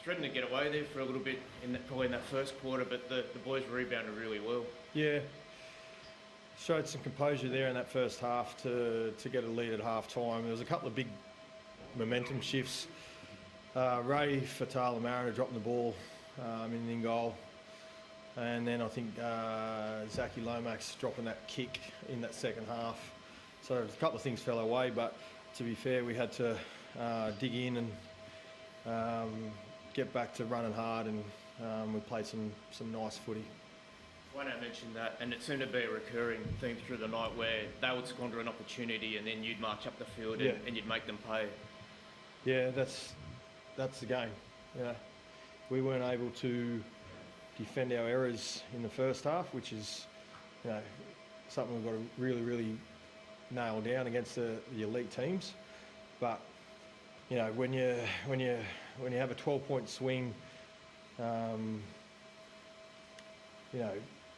threatened to get away there for a little bit, probably in that first quarter, but the boys rebounded really well. Yeah. Showed some composure there in that first half to get a lead at half time. There was a couple of big momentum shifts. Ray Fatala-Mariner dropping the ball in goal. And then I think Zachy Lomax dropping that kick in that second half. So a couple of things fell away, but to be fair, we had to dig in and get back to running hard, and we played some nice footy. Why not mention that? And it seemed to be a recurring theme through the night where they would squander an opportunity and then you'd march up the field and you'd make them pay. Yeah, that's the game. Yeah, we weren't able to defend our errors in the first half, which is, something we've got to really nail down against the elite teams. But when you have a 12-point swing,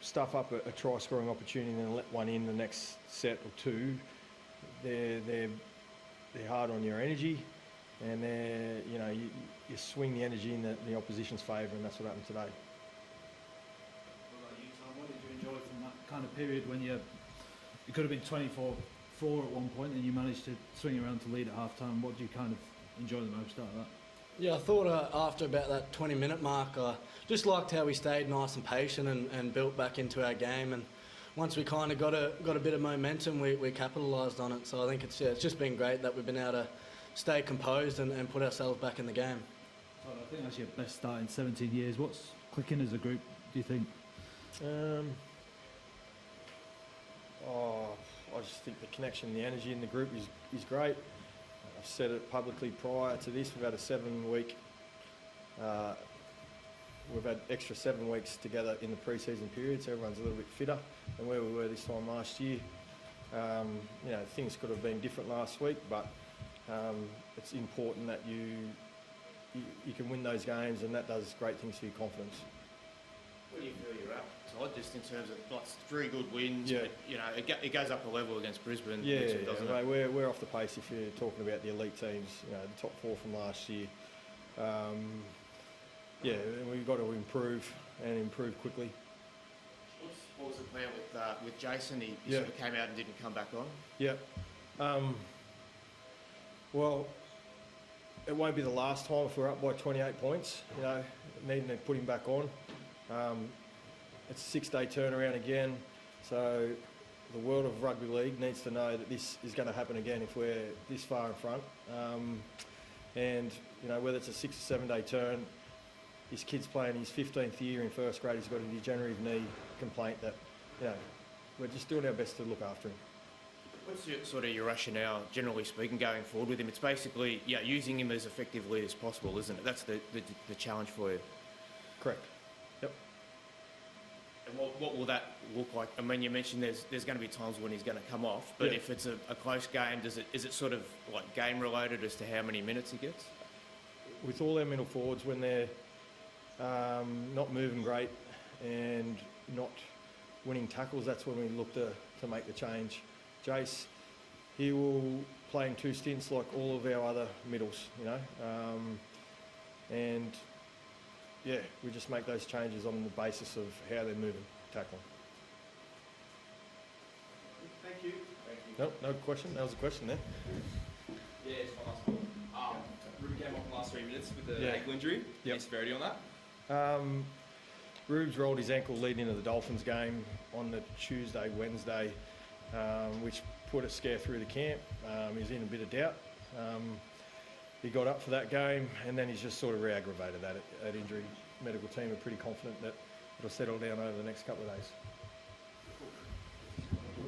stuff up a try-scoring opportunity and then let one in the next set or two, they're hard on your energy, and you swing the energy in the opposition's favour, and that's what happened today. What about you, Tom? What did you enjoy from that kind of period when you could have been 24-4 at one point and you managed to swing around to lead at half-time? What did you kind of enjoy the most out of that? Yeah, I thought after about that 20-minute mark, I just liked how we stayed nice and patient and built back into our game. And once we kind of got a bit of momentum, we capitalised on it. So I think it's just been great that we've been able to stay composed and put ourselves back in the game. Todd, I think that's your best start in 17 years. What's clicking as a group, do you think? I just think the connection, the energy in the group is great. I've said it publicly prior to this. We've had a 7-week. We've had extra 7 weeks together in the pre-season period, so everyone's a little bit fitter than where we were this time last year. Things could have been different last week, but it's important that you can win those games, and that does great things for your confidence. Where do you feel you're at, Todd, just in terms of 3 good wins, yeah. But it goes up a level against Brisbane, Yeah, doesn't it? Mate, we're off the pace if you're talking about the elite teams, the top 4 from last year. We've got to improve and improve quickly. What was the plan with Jason? He sort of came out and didn't come back on? Yeah. Well, it won't be the last time if we're up by 28 points, needing to put him back on. It's a 6-day turnaround again, so the world of rugby league needs to know that this is going to happen again if we're this far in front. Whether it's a 6 or 7 day turn, this kid's playing his 15th year in first grade. He's got a degenerative knee complaint that, we're just doing our best to look after him. What's your rationale, generally speaking, going forward with him? It's basically using him as effectively as possible, isn't it? That's the challenge for you. Correct. Yep. And what will that look like? I mean, you mentioned there's going to be times when he's going to come off, but if it's a close game, is it sort of like game related as to how many minutes he gets? With all our middle forwards, when they're not moving great and not winning tackles, that's when we look to make the change. Jace, he will play in 2 stints like all of our other middles, we just make those changes on the basis of how they're moving, tackling. Thank you. No question. That was a question there. Yeah, it's my last one. Ruben came off in the last 3 minutes with the ankle injury. Any severity on that? Rubes rolled his ankle leading into the Dolphins game on the Tuesday, Wednesday, which put a scare through the camp. He was in a bit of doubt. He got up for that game, and then he's just sort of re-aggravated that injury. Medical team are pretty confident that it'll settle down over the next couple of days.